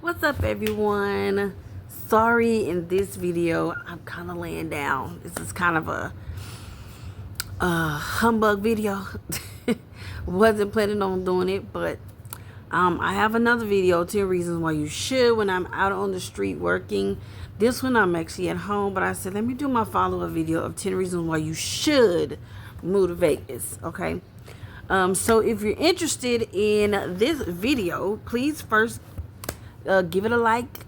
What's up, everyone? Sorry, in this video I'm kind of laying down. This is kind of a humbug video. Wasn't planning on doing it, but I have another video, 10 reasons why you should when I'm out on the street working. This one I'm actually at home, but I said let me do my follow-up video of 10 reasons why you should move to Vegas. Okay, so if you're interested in this video, please first give it a like,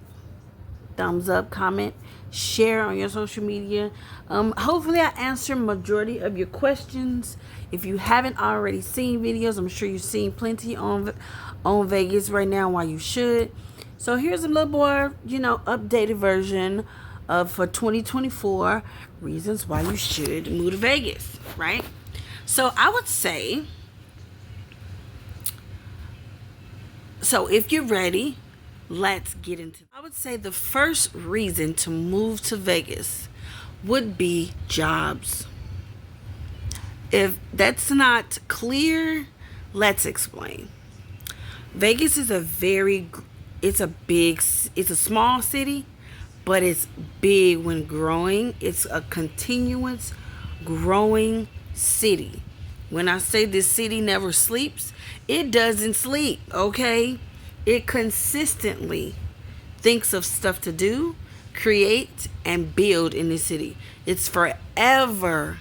thumbs up, comment, share on your social media. Hopefully I answer majority of your questions. If you haven't already seen videos, I'm sure you've seen plenty on Vegas right now, why you should. So here's a little more, updated version of for 2024 reasons why you should move to Vegas, right? So I would say, so if you're ready, let's get into it. I would say the first reason to move to Vegas would be jobs. If that's not clear, let's explain. Vegas is it's a small city, but it's big when growing. It's a continuous growing city. When I say this city never sleeps, it doesn't sleep, okay? It consistently thinks of stuff to do, create, and build in this city. It's forever.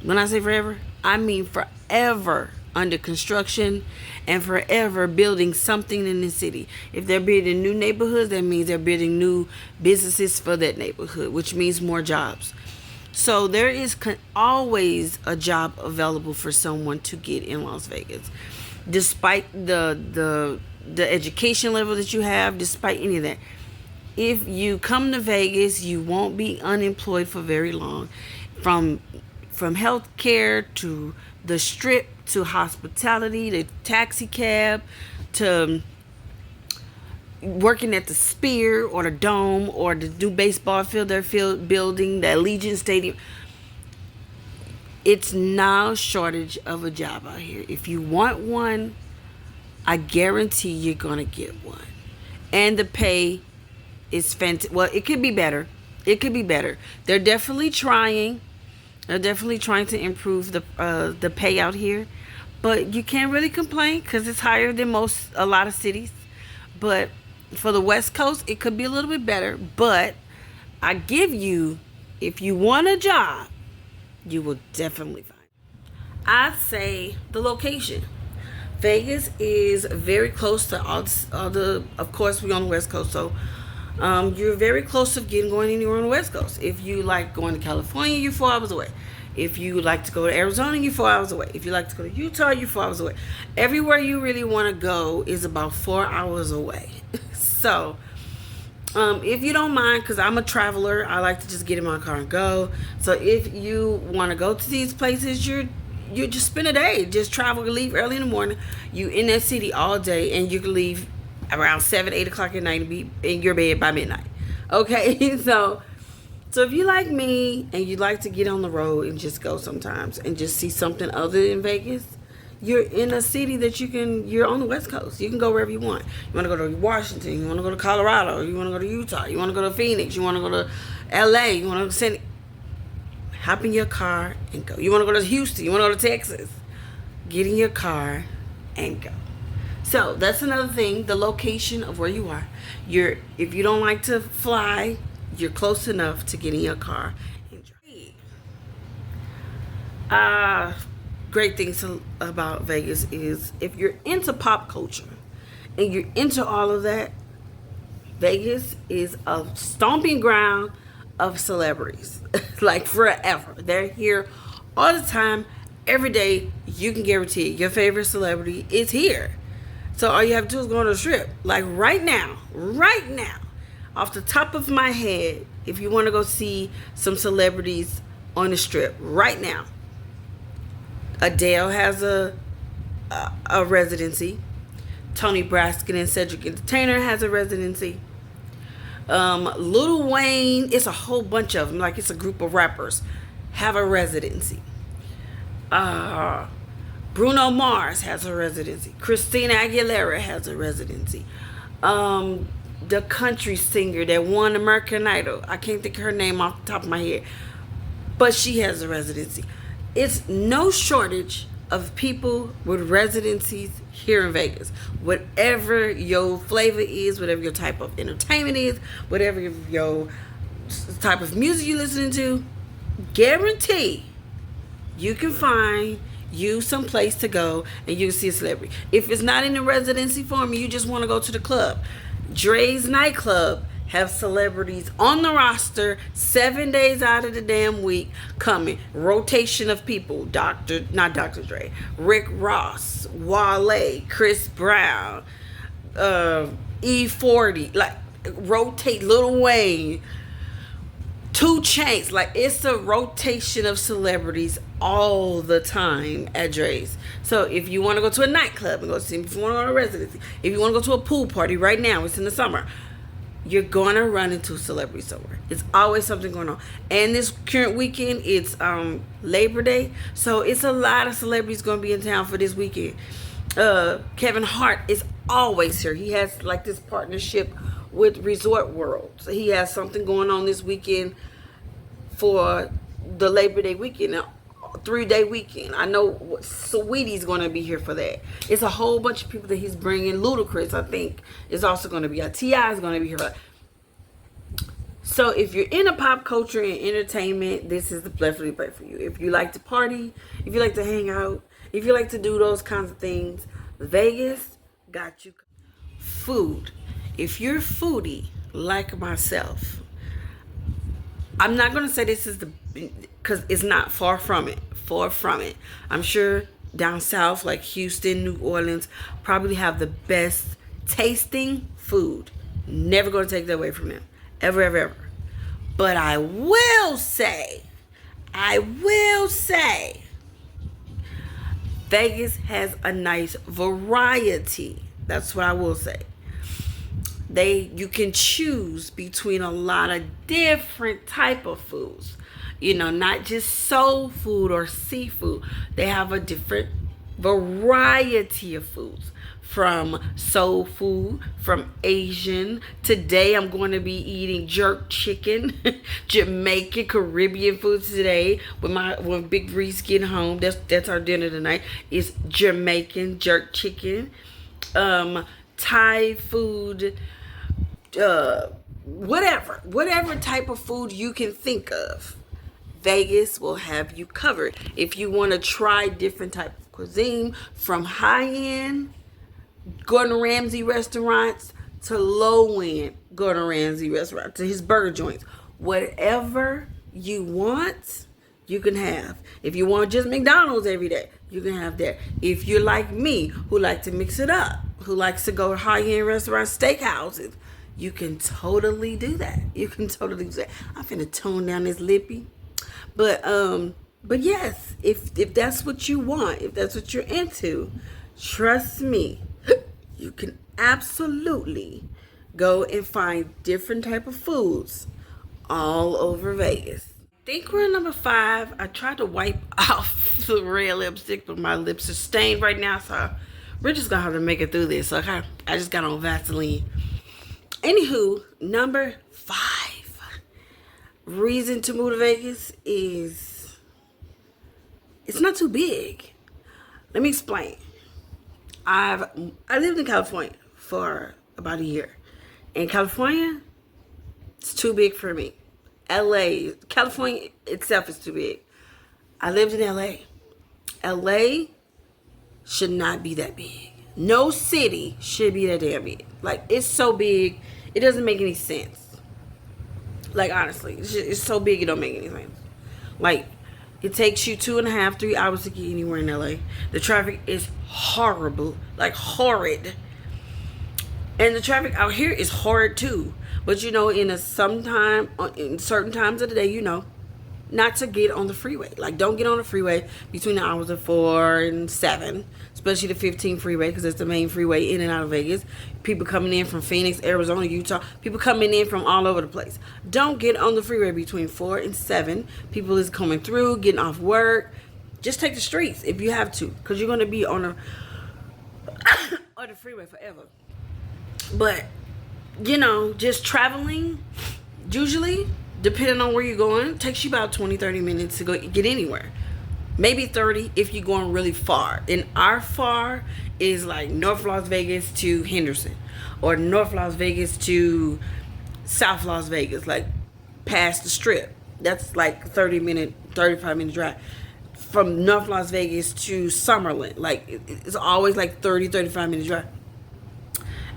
When I say forever, I mean forever under construction and forever building something in the city. If they're building new neighborhoods, that means they're building new businesses for that neighborhood, which means more jobs. So there is always a job available for someone to get in Las Vegas, despite the education level that you have, despite any of that. If you come to Vegas, you won't be unemployed for very long. From healthcare to the strip to hospitality to taxi cab to working at the Sphere or the Dome or the new baseball field they're building, the Allegiant Stadium. It's now shortage of a job out here. If you want one, I guarantee you're gonna get one, and the pay is fantastic. Well, it could be better. It could be better. They're definitely trying. They're definitely trying to improve the pay out here, but you can't really complain because it's higher than a lot of cities. But for the West Coast, it could be a little bit better. But I give you, if you want a job, you will definitely find it. I'd say the location. Vegas is very close to all the, of course, we're on the West Coast, so you're very close to going anywhere on the West Coast. If you like going to California, you're 4 hours away. If you like to go to Arizona, you're 4 hours away. If you like to go to Utah, you're 4 hours away. Everywhere you really want to go is about 4 hours away. So if you don't mind, because I'm a traveler, I like to just get in my car and go. So if you want to go to these places, you just spend a day, just travel, leave early in the morning. You in that city all day, and you can leave around 7-8 o'clock at night and be in your bed by midnight. Okay. So if you like me and you like to get on the road and just go sometimes and just see something other than Vegas, you're in a city that you're on the West Coast. You can go wherever you want. You want to go to Washington, you want to go to Colorado, you want to go to Utah, you want to go to Phoenix, you want to go to LA, you want to send hop in your car and go. You want to go to Houston, you want to go to Texas, get in your car and go. So that's another thing, the location of where you are. If you don't like to fly, you're close enough to get in your car and drive. Great things about Vegas is if you're into pop culture and you're into all of that, Vegas is a stomping ground of celebrities. Like forever. They're here all the time, every day. You can guarantee your favorite celebrity is here. So all you have to do is go on a trip. Like right now, off the top of my head, if you want to go see some celebrities on the strip right now, Adele has a residency. Tony Braxton and Cedric Entertainer has a residency. Lil Wayne, it's a whole bunch of them. Like it's a group of rappers have a residency. Bruno Mars has a residency. Christina Aguilera has a residency. um the country singer that won American Idol. I can't think of her name off the top of my head, but she has a residency. It's no shortage of people with residencies here in Vegas. Whatever your flavor is, whatever your type of entertainment is, whatever your type of music you're listening to, guarantee you can find you some place to go and you can see a celebrity. If it's not in the residency form, you just want to go to the club. Dre's nightclub have celebrities on the roster 7 days out of the damn week coming. Rotation of people. Not Dr. Dre. Rick Ross, Wale, Chris Brown, E40. Like, rotate. Lil Wayne, 2 Chainz. Like, it's a rotation of celebrities all the time at Dre's. So if you want to go to a nightclub and go see him, if you want to go to a residency, if you want to go to a pool party right now, it's in the summer, you're gonna run into a celebrity somewhere. It's always something going on. And this current weekend, it's Labor Day, so it's a lot of celebrities gonna be in town for this weekend. Kevin Hart is always here. He has like this partnership with Resort World, so he has something going on this weekend for the Labor Day weekend. Now, 3-day weekend. I know Saweetie's going to be here for that. It's a whole bunch of people that he's bringing. Ludacris, I think, is also going to be. T.I. is going to be here for that. So if you're into pop culture and entertainment, this is the definitely place for you. If you like to party, if you like to hang out, if you like to do those kinds of things, Vegas got you. Food. If you're a foodie like myself, I'm not going to say this is the, because it's not far from it. Far from it. I'm sure down south, like Houston, New Orleans, probably have the best tasting food. Never going to take that away from them. Ever, ever, ever. But I will say, Vegas has a nice variety. That's what I will say. You can choose between a lot of different type of foods. You know, not just soul food or seafood. They have a different variety of foods. From soul food, from Asian. Today I'm going to be eating jerk chicken. Jamaican, Caribbean food today. When Big Reese getting home. That's our dinner tonight. It's Jamaican jerk chicken. Thai food. Whatever type of food you can think of, Vegas will have you covered. If you want to try different type of cuisine, from high-end Gordon Ramsay restaurants to low-end Gordon Ramsay restaurants, to his burger joints, whatever you want, you can have. If you want just McDonald's every day, you can have that. If you're like me, who like to mix it up, who likes to go to high-end restaurants, steakhouses, you can totally do that. You can totally do that. I'm finna tone down this lippy. But yes, if that's what you want, if that's what you're into, trust me, you can absolutely go and find different type of foods all over Vegas. I think we're number 5. I tried to wipe off the red lipstick, but my lips are stained right now, so we're just gonna have to make it through this. So I just got on Vaseline. Anywho, number 5 reason to move to Vegas is it's not too big. Let me explain. I lived in California for about a year. In California, it's too big for me. California itself is too big. I lived in LA. LA should not be that big. No city should be that damn big. Like, it's so big, it doesn't make any sense. Like, honestly, it's so big, it don't make any sense. Like, it takes you 2.5, 3 hours to get anywhere in LA. The traffic is horrible, like horrid. And the traffic out here is horrid too. But you know, in certain times of the day, you know, not to get on the freeway. Like, don't get on the freeway between the hours of 4 and 7, especially the 15 freeway, because it's the main freeway in and out of Vegas. People coming in from Phoenix, Arizona, Utah, people coming in from all over the place. Don't get on the freeway between 4 and 7. People is coming through, getting off work. Just take the streets if you have to, because you're going to be on the freeway forever. But just traveling, usually, depending on where you're going, takes you about 20-30 minutes to go get anywhere. Maybe 30 if you're going really far. And our far is like North Las Vegas to Henderson, or North Las Vegas to South Las Vegas, like past the strip. That's like 35-minute drive. From North Las Vegas to Summerlin, like it's always like 35-minute drive.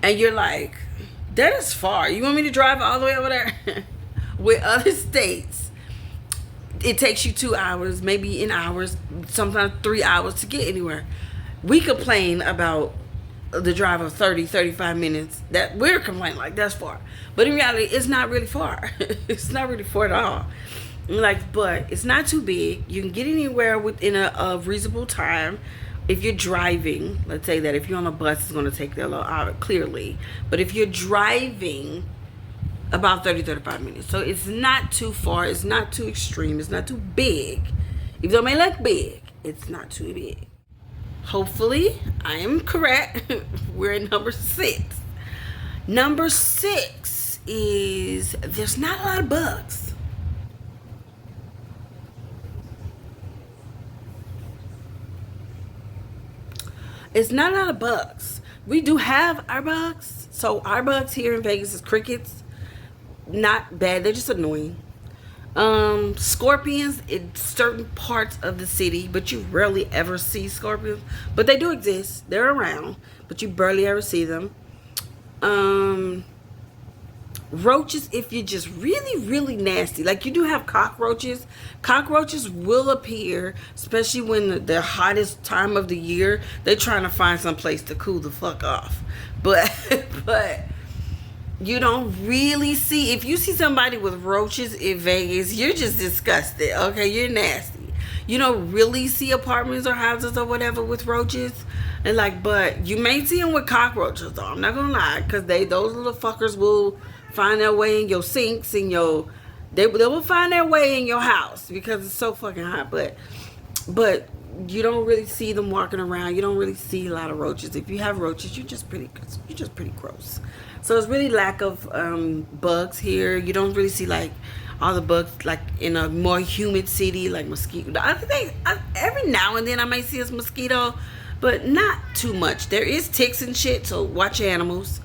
And you're like, that is far. You want me to drive all the way over there? With other states, it takes you 2 hours, maybe in hours, sometimes 3 hours to get anywhere. We complain about the drive of 35 minutes, that we're complaining like that's far. But in reality, it's not really far. It's not really far at all. Like, but it's not too big. You can get anywhere within a reasonable time. If you're driving, let's say that if you're on a bus, it's going to take that a little hour, clearly. But if you're driving, about 35 minutes. So it's not too far. It's not too extreme. It's not too big. Even though it may look big, it's not too big. Hopefully, I am correct. We're at number 6. Number 6 is there's not a lot of bugs. It's not a lot of bugs. We do have our bugs. So our bugs here in Vegas is crickets. Not bad. They're just annoying. Scorpions in certain parts of the city, but you rarely ever see scorpions. But they do exist. They're around, but you barely ever see them. Roaches, if you're just really, really nasty. Like, you do have cockroaches. Cockroaches will appear, especially when the hottest time of the year. They're trying to find some place to cool the fuck off. But you don't really see. If you see somebody with roaches in Vegas, you're just disgusted. Okay, you're nasty. You don't really see apartments or houses or whatever with roaches. And like, but you may see them with cockroaches though. I'm not gonna lie, because those little fuckers will find their way in your sinks and they will find their way in your house because it's so fucking hot. But you don't really see them walking around. You don't really see a lot of roaches. If you have roaches, you're just pretty gross. So it's really lack of bugs here. You don't really see like all the bugs like in a more humid city like mosquito. I think every now and then I may see a mosquito, but not too much. There is ticks and shit, so watch your animals.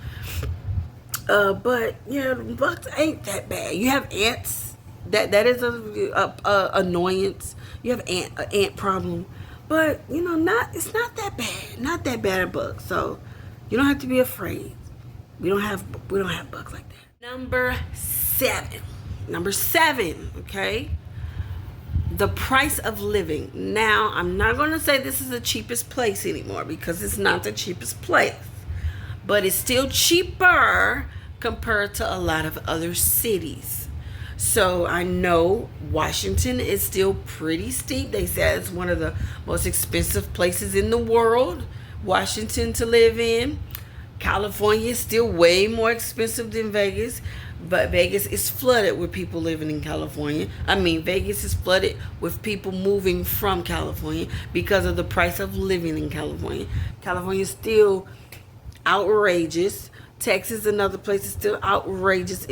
But yeah, bugs ain't that bad. You have ants. That is a annoyance. You have an ant problem, but it's not that bad. Not that bad a bug. So you don't have to be afraid. We don't have bugs like that. Number 7. Okay. The price of living. Now, I'm not going to say this is the cheapest place anymore because it's not the cheapest place. But it's still cheaper compared to a lot of other cities. So I know Washington is still pretty steep. They say it's one of the most expensive places in the world, Washington, to live in. California is still way more expensive than Vegas. But Vegas is flooded with people living in California. Vegas is flooded with people moving from California because of the price of living in California. California is still outrageous. Texas, another place, is still outrageous.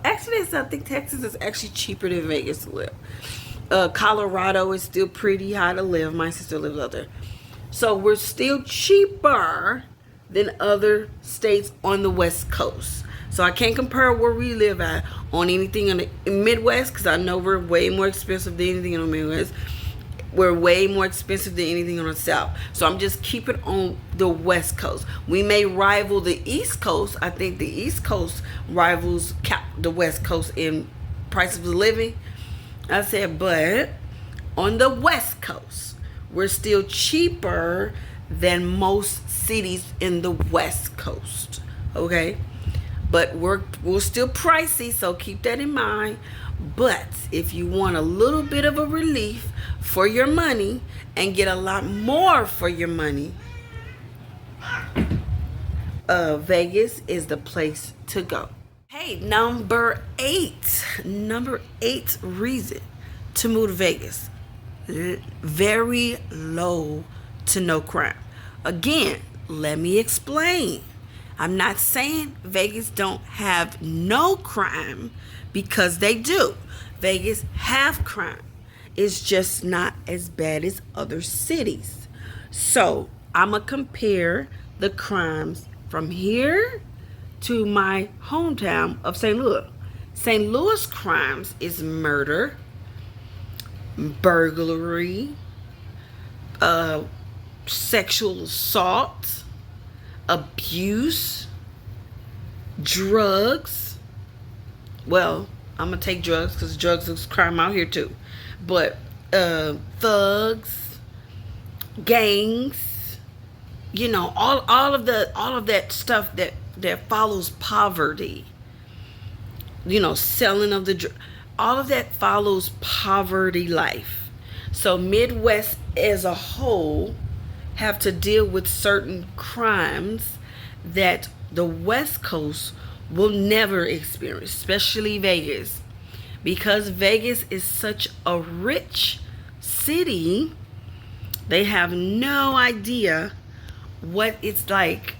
Actually, I think Texas is actually cheaper than Vegas to live. Colorado is still pretty high to live. My sister lives out there. So we're still cheaper than other states on the West Coast. So I can't compare where we live at on anything in the Midwest, because I know we're way more expensive than anything in the Midwest. We're way more expensive than anything on the South. So I'm just keeping on the West Coast. We may rival the East Coast. I think the East Coast rivals the West Coast in price of living. I said, but on the West Coast, we're still cheaper than most cities in the West Coast. Okay? But we're still pricey, so keep that in mind. But if you want a little bit of a relief for your money and get a lot more for your money, Vegas is the place to go. Hey, number 8 reason to move to Vegas. Very low to no crime. Again, let me explain. I'm not saying Vegas don't have no crime, because they do. Vegas have crime. It's just not as bad as other cities. So I'm going to compare the crimes from here to my hometown of St. Louis. St. Louis crimes is murder, burglary, sexual assault, abuse, drugs. Well, I'm gonna take drugs because drugs is crime out here too. But thugs, gangs, all of that stuff that follows poverty. Selling of all of that follows poverty life. So Midwest as a whole have to deal with certain crimes that the West Coast will never experience, especially Vegas. Because Vegas is such a rich city, they have no idea what it's like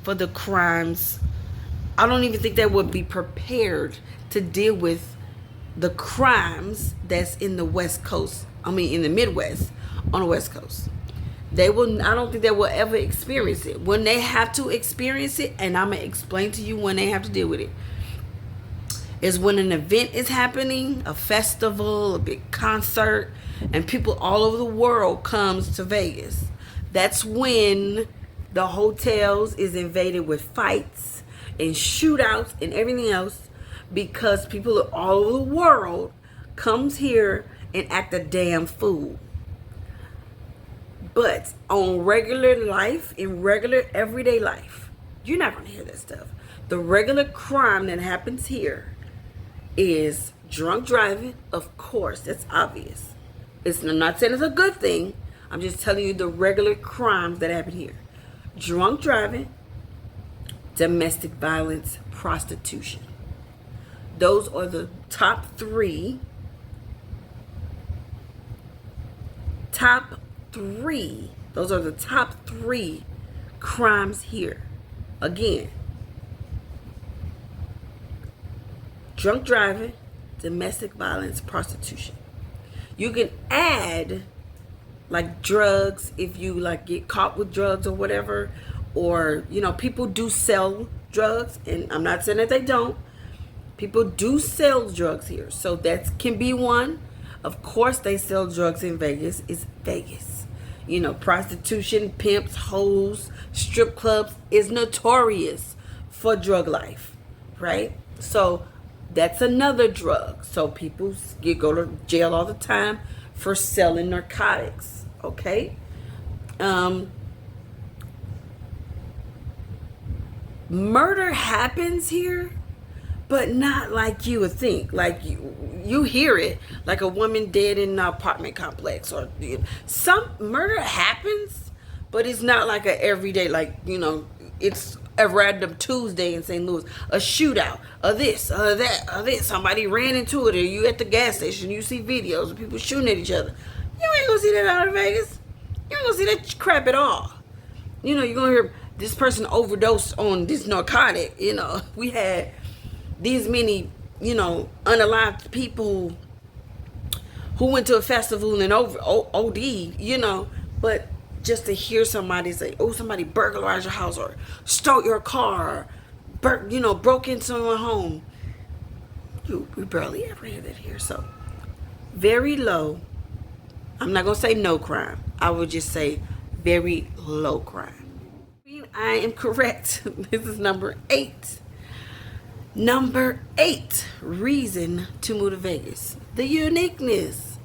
for the crimes. I don't even think they would be prepared to deal with the crimes that's in the West Coast. In the Midwest, on the West Coast. I don't think they will ever experience it. When they have to experience it, and I'm going to explain to you when they have to deal with it, is when an event is happening, a festival, a big concert, and people all over the world comes to Vegas. That's when the hotels is invaded with fights and shootouts and everything else, because people all over the world comes here and act a damn fool. But on regular life, in regular everyday life, you're not going to hear that stuff. The regular crime that happens here is drunk driving. Of course, that's obvious. I'm not saying it's a good thing. I'm just telling you the regular crimes that happen here. Drunk driving, domestic violence, prostitution. Those are the top three. Those are the top three crimes here. Again, drunk driving, domestic violence, prostitution. You can add like drugs if you like get caught with drugs or whatever, or people do sell drugs, and I'm not saying that they don't. People do sell drugs here, so that can be one. Of course, they sell drugs in Vegas. It's Vegas. Prostitution, pimps, hoes, strip clubs is notorious for drug life, right? So that's another drug. So people go to jail all the time for selling narcotics, okay? Murder happens here, but not like you would think. Like you hear it, like a woman dead in an apartment complex, or some murder happens, but it's not like a everyday, it's a random Tuesday in St. Louis, a shootout, or this, or that, or this. Somebody ran into it, or you at the gas station, you see videos of people shooting at each other. You ain't gonna see that out of Vegas. You ain't gonna see that crap at all. You're gonna hear this person overdosed on this narcotic. We had these many, unalived people who went to a festival and OD, but just to hear somebody say, oh, somebody burglarized your house or stole your car, or, broke into someone's home. We barely ever hear that here. So very low. I'm not going to say no crime. I would just say very low crime. I am correct. This is number 8. Number 8 reason to move to Vegas. The uniqueness.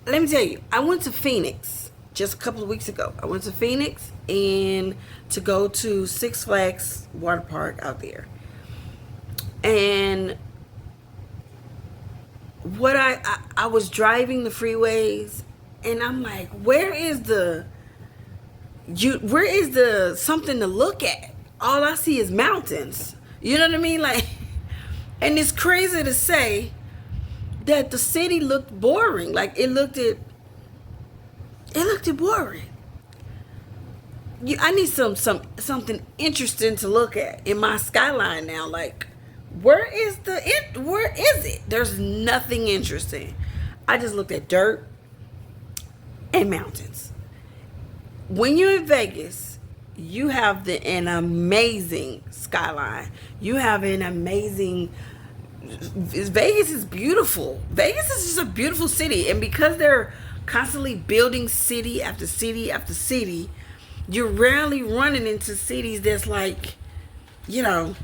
Let me tell you, I went to Phoenix just a couple of weeks ago. I went to Phoenix and to go to Six Flags water park out there. And what I was driving the freeways, and I'm like, where is the something to look at? All I see is mountains. You know what I mean? And it's crazy to say that the city looked boring. It looked boring. I need something interesting to look at in my skyline now. Like, where is it? There's nothing interesting. I just looked at dirt and mountains. When you're in Vegas, you have an amazing skyline. You have an amazing. Vegas is beautiful. Vegas is just a beautiful city, and because they're constantly building city after city after city, you're rarely running into cities that's like, you know,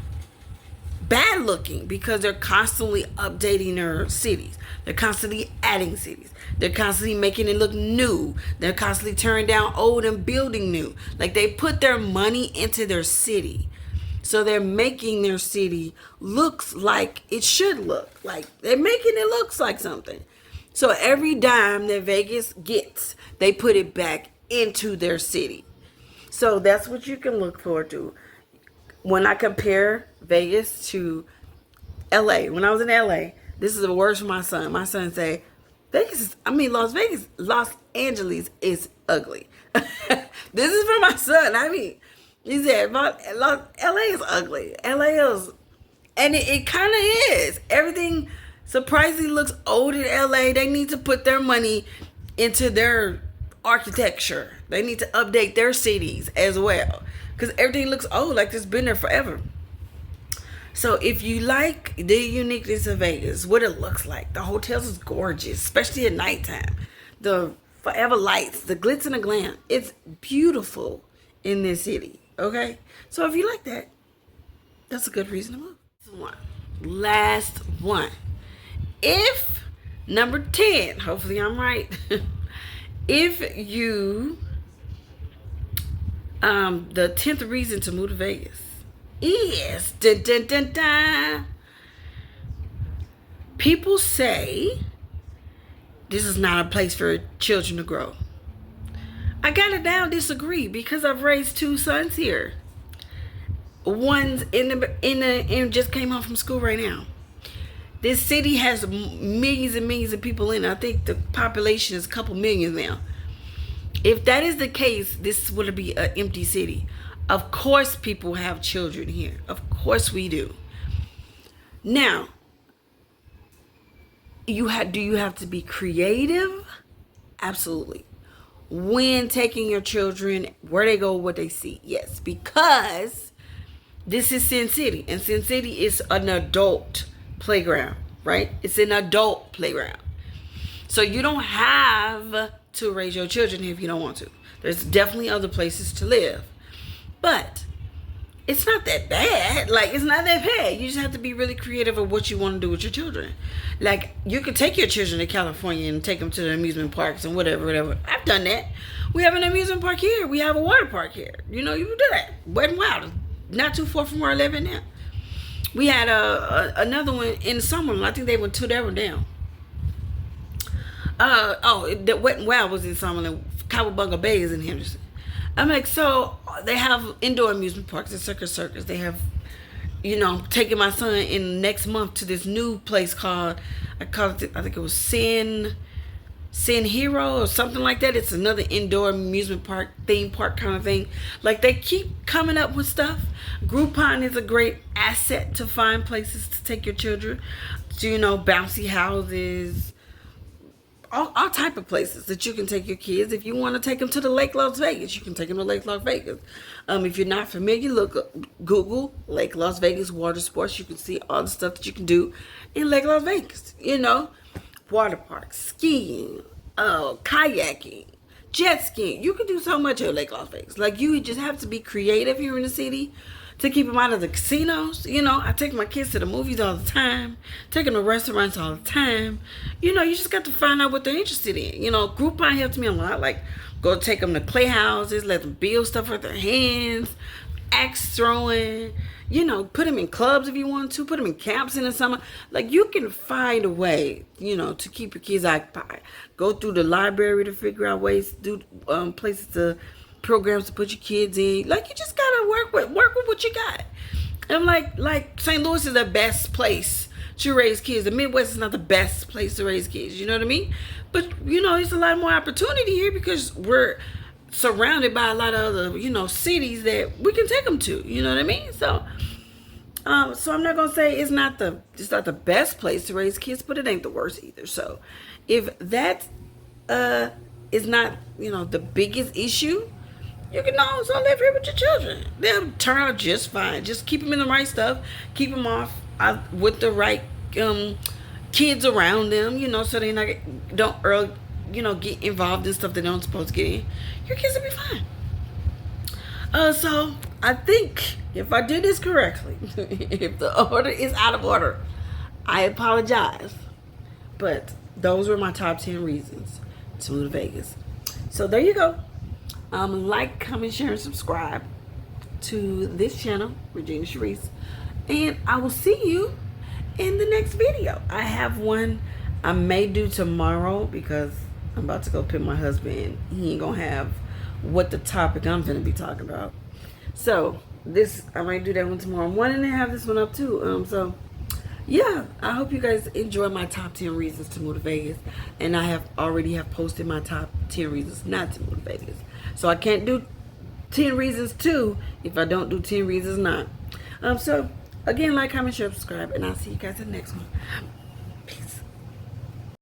bad looking, because they're constantly updating their cities. They're constantly adding cities. They're constantly making it look new. They're constantly tearing down old and building new. Like, they put their money into their city. So they're making their city looks like it should look. Like, they're making it looks like something. So every dime that Vegas gets, they put it back into their city. So that's what you can look forward to. When I compare Vegas to LA, when I was in LA, this is the worst for my son. My son say, Los Angeles is ugly. This is for my son. I mean, he said, LA is ugly. LA is, and it kind of is. Everything surprisingly looks old in LA. They need to put their money into their architecture. They need to update their cities as well, because everything looks old, like it's been there forever. So if you like the uniqueness of Vegas, what it looks like, the hotels is gorgeous, especially at nighttime. The forever lights, the glitz and the glam. It's beautiful in this city, okay? So if you like that, that's a good reason to move. Last one. If, number 10, hopefully I'm right. If you, the 10th reason to move to Vegas is, dun, dun, dun, dun, people say this is not a place for children to grow. I gotta now disagree, because I've raised 2 sons here. One's in just came home from school right now. This city has millions and millions of people in it. I think the population is a couple million now. If that is the case, this would be an empty city. Of course people have children here. Of course we do. Now, do you have to be creative? Absolutely. When taking your children, where they go, what they see. Yes, because this is Sin City, and Sin City is an adult playground, right? It's an adult playground. So you don't have to raise your children here if you don't want to. There's definitely other places to live. But it's not that bad. Like, it's not that bad. You just have to be really creative of what you want to do with your children. Like, you could take your children to California and take them to the amusement parks and whatever. I've done that. We have an amusement park here. We have a water park here. You know, you can do that. Wet and Wild. Not too far from where I live in now. We had another one in the summer. I think they went to that one down. The Wet and Wild was in Summerlin. Cowabunga Bay is in Henderson. I'm like, so they have indoor amusement parks at Circus. They have, taking my son in next month to this new place called, I think it was Sin Hero or something like that. It's another indoor amusement park, theme park kind of thing. Like, they keep coming up with stuff. Groupon is a great asset to find places to take your children. To, bouncy houses, all type of places that you can take your kids. If you want to take them to the Lake Las Vegas, you can take them to Lake Las Vegas. If you're not familiar, Google Lake Las Vegas water sports. You can see all the stuff that you can do in Lake Las Vegas. Water parks, skiing, kayaking, jet skiing. You can do so much at Lake Las Vegas. Like, you just have to be creative here in the city to keep them out of the casinos. I take my kids to the movies all the time, take them to restaurants all the time. You just got to find out what they're interested in. Groupon helps me a lot. Like, go take them to playhouses, let them build stuff with their hands, axe throwing, put them in clubs if you want to, put them in camps in the summer. Like, you can find a way, to keep your kids occupied. Go through the library to figure out ways to do places to, programs to put your kids in. Like, you just gotta work with what you got. I'm like St. Louis is the best place to raise kids. The Midwest is not the best place to raise kids. You know what I mean? But there's a lot more opportunity here because we're surrounded by a lot of other, cities that we can take them to. You know what I mean? So I'm not gonna say it's not the best place to raise kids, but it ain't the worst either. So if that is not the biggest issue, you can also live here with your children. They'll turn out just fine. Just keep them in the right stuff. Keep them off with the right kids around them. So they don't early, get involved in stuff they don't supposed to get in. Your kids will be fine. So I think if I did this correctly, if the order is out of order, I apologize. But those were my top 10 reasons to move to Vegas. So there you go. Like, comment, share, and subscribe to this channel, Regina Sharice. And I will see you in the next video. I have one I may do tomorrow because I'm about to go pick my husband. He ain't gonna have what the topic I'm gonna be talking about. So I might do that one tomorrow. I'm wanting to have this one up too. So yeah, I hope you guys enjoy my top 10 reasons to move to Vegas. And I already have posted my top 10 reasons not to move to Vegas. So I can't do 10 reasons too if I don't do 10 reasons not. So again, like, comment, share, subscribe, and I'll see you guys in the next one.